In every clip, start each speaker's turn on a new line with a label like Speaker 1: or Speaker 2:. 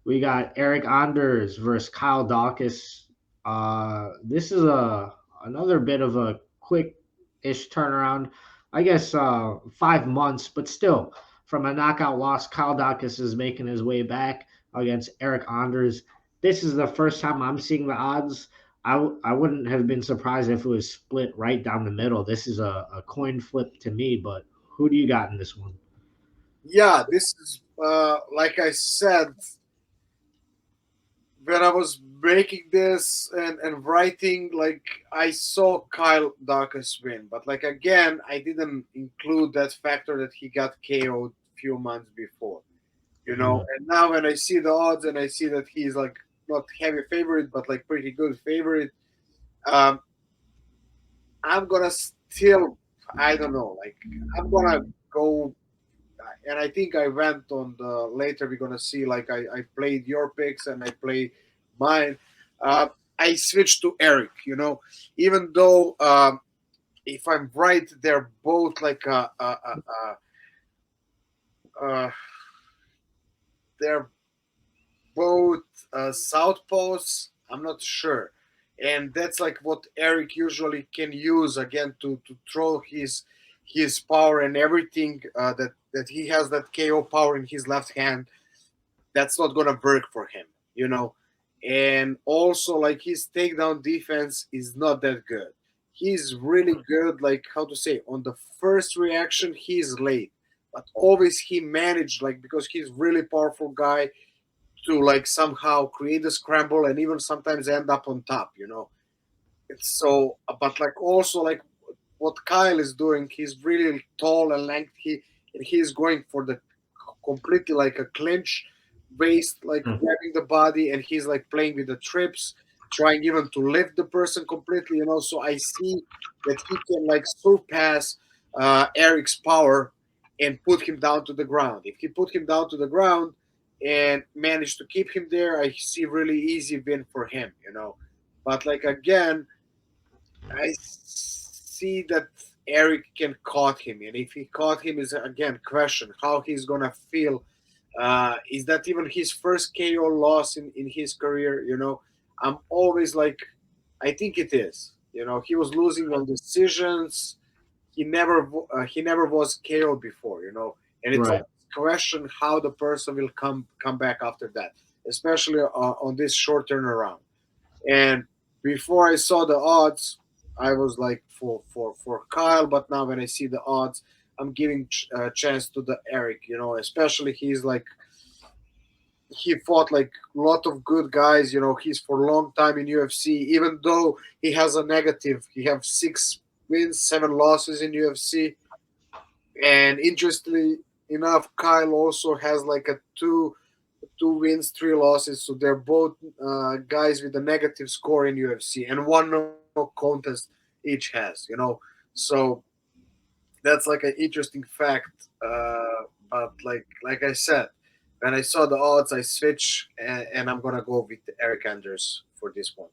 Speaker 1: We got Eryk Anders versus Kyle Daukaus. This is a another bit of a quick-ish turnaround. I guess 5 months, but still, from a knockout loss, Kyle Daukaus is making his way back against Eryk Anders. This is the first time I'm seeing the odds. I wouldn't have been surprised if it was split right down the middle. This is a coin flip to me, but who do you got in this one?
Speaker 2: Yeah, this is like I said when I was making this and writing, like I saw Kyle Dawkins win, but like again, I didn't include that factor that he got KO'd few months before, you know.
Speaker 1: Mhm.
Speaker 2: And now when I see the odds and I see that he's like not heavy favorite, but like pretty good favorite, um, I'm gonna still, I don't know, like I'm gonna go. And I think I went on the later. We're gonna see. Like I played your picks and I play mine. Uh, I switched to Eryk. You know, even though if I'm right, they're both like uh, they're both southpaws. I'm not sure, and that's like what Eryk usually can use again to throw his power and everything that he has that KO power in his left hand. That's not gonna work for him, you know. And also, like his takedown defense is not that good. He's really good, like how to say, on the first reaction, he's late, but always he managed, like because he's really powerful guy to like somehow create a scramble and even sometimes end up on top, you know. It's so, but like also like what Kyle is doing, he's really tall and lengthy, and he's going for the completely like a clinch based, like grabbing the body, and he's like playing with the trips, trying even to lift the person completely, you know. So I see that he can like surpass Eric's power and put him down to the ground. If he put him down to the ground and manage to keep him there, I see really easy win for him, you know. But like again, I see that Eryk can caught him, and if he caught him, is again question how he's gonna feel. Is that even his first KO loss in his career? You know, I'm always like, I think it is. You know, he was losing on decisions. He never was KO before. You know, and it's
Speaker 1: Right.
Speaker 2: always question how the person will come back after that, especially on this short turnaround. And before I saw the odds, I was like for Kyle. But now when I see the odds, I'm giving a chance to the Eryk. You know, especially he's like he fought like a lot of good guys. You know, he's for a long time in UFC. Even though he has a negative, he have 6 wins, 7 losses in UFC. And interestingly enough, Kyle also has like a two wins, 3 losses. So they're both guys with a negative score in UFC, and one no contest each has. You know, so that's like an interesting fact. But like I said, when I saw the odds, I switch, and I'm gonna go with Eric Anders for this one.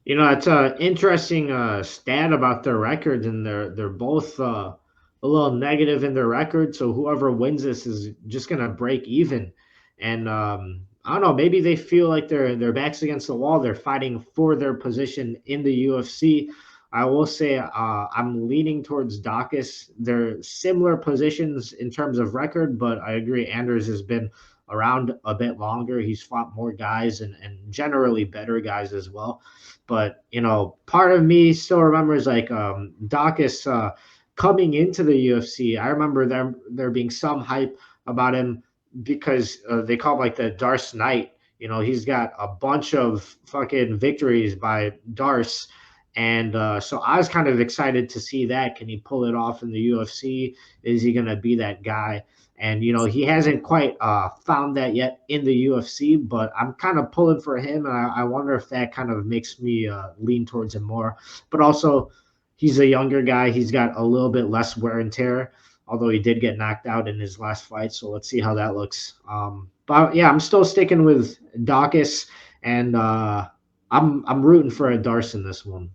Speaker 1: You know, it's a interesting stat about their records, and they're both a little negative in their record. So whoever wins this is just gonna break even. And I don't know, maybe they feel like their backs against the wall. They're fighting for their position in the UFC. I will say I'm leaning towards Dawkins. They're similar positions in terms of record, but I agree Anders has been around a bit longer. He's fought more guys and generally better guys as well. But part of me still remembers like Dawkins coming into the UFC. I remember there being some hype about him because they call him like the Darce Knight. He's got a bunch of fucking victories by Darce. And so I was kind of excited to see that. Can he pull it off in the UFC? Is he going to be that guy? And he hasn't quite found that yet in the UFC, but I'm kind of pulling for him, and I wonder if that kind of makes me lean towards him more. But also, he's a younger guy; he's got a little bit less wear and tear, although he did get knocked out in his last fight. So let's see how that looks. But yeah, I'm still sticking with Dawkins, and I'm rooting for a Darce in this one.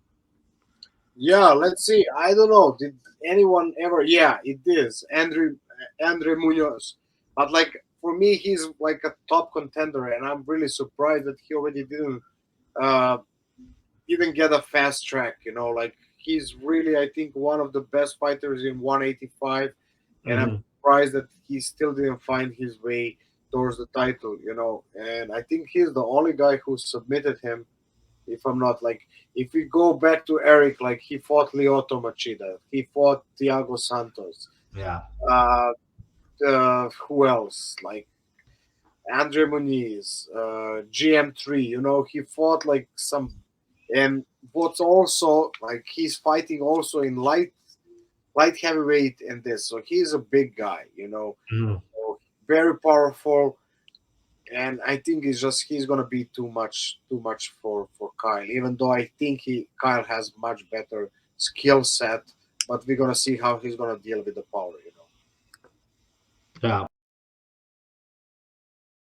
Speaker 2: Yeah, let's see. I don't know. Did anyone ever? Yeah, it is Andre Munoz. But like for me, he's like a top contender, and I'm really surprised that he already uh, didn't get a fast track. Like he's really, I think, one of the best fighters in 185, and I'm
Speaker 1: Hmm.
Speaker 2: surprised that he still didn't find his way towards the title. And I think he's the only guy who submitted him. If I'm not like, if we go back to Eryk, like he fought Lyoto Machida, he fought Thiago Santos.
Speaker 1: Yeah.
Speaker 2: Uh, who else? Like Andre Muniz, GM3. He fought like some, and what's also like he's fighting also in light heavyweight and this, so he's a big guy.
Speaker 1: Mhm.
Speaker 2: So very powerful, and I think he's gonna be too much for Kyle. Even though I think Kyle has much better skill set, but we're gonna see how he's gonna deal with the power.
Speaker 1: Yeah.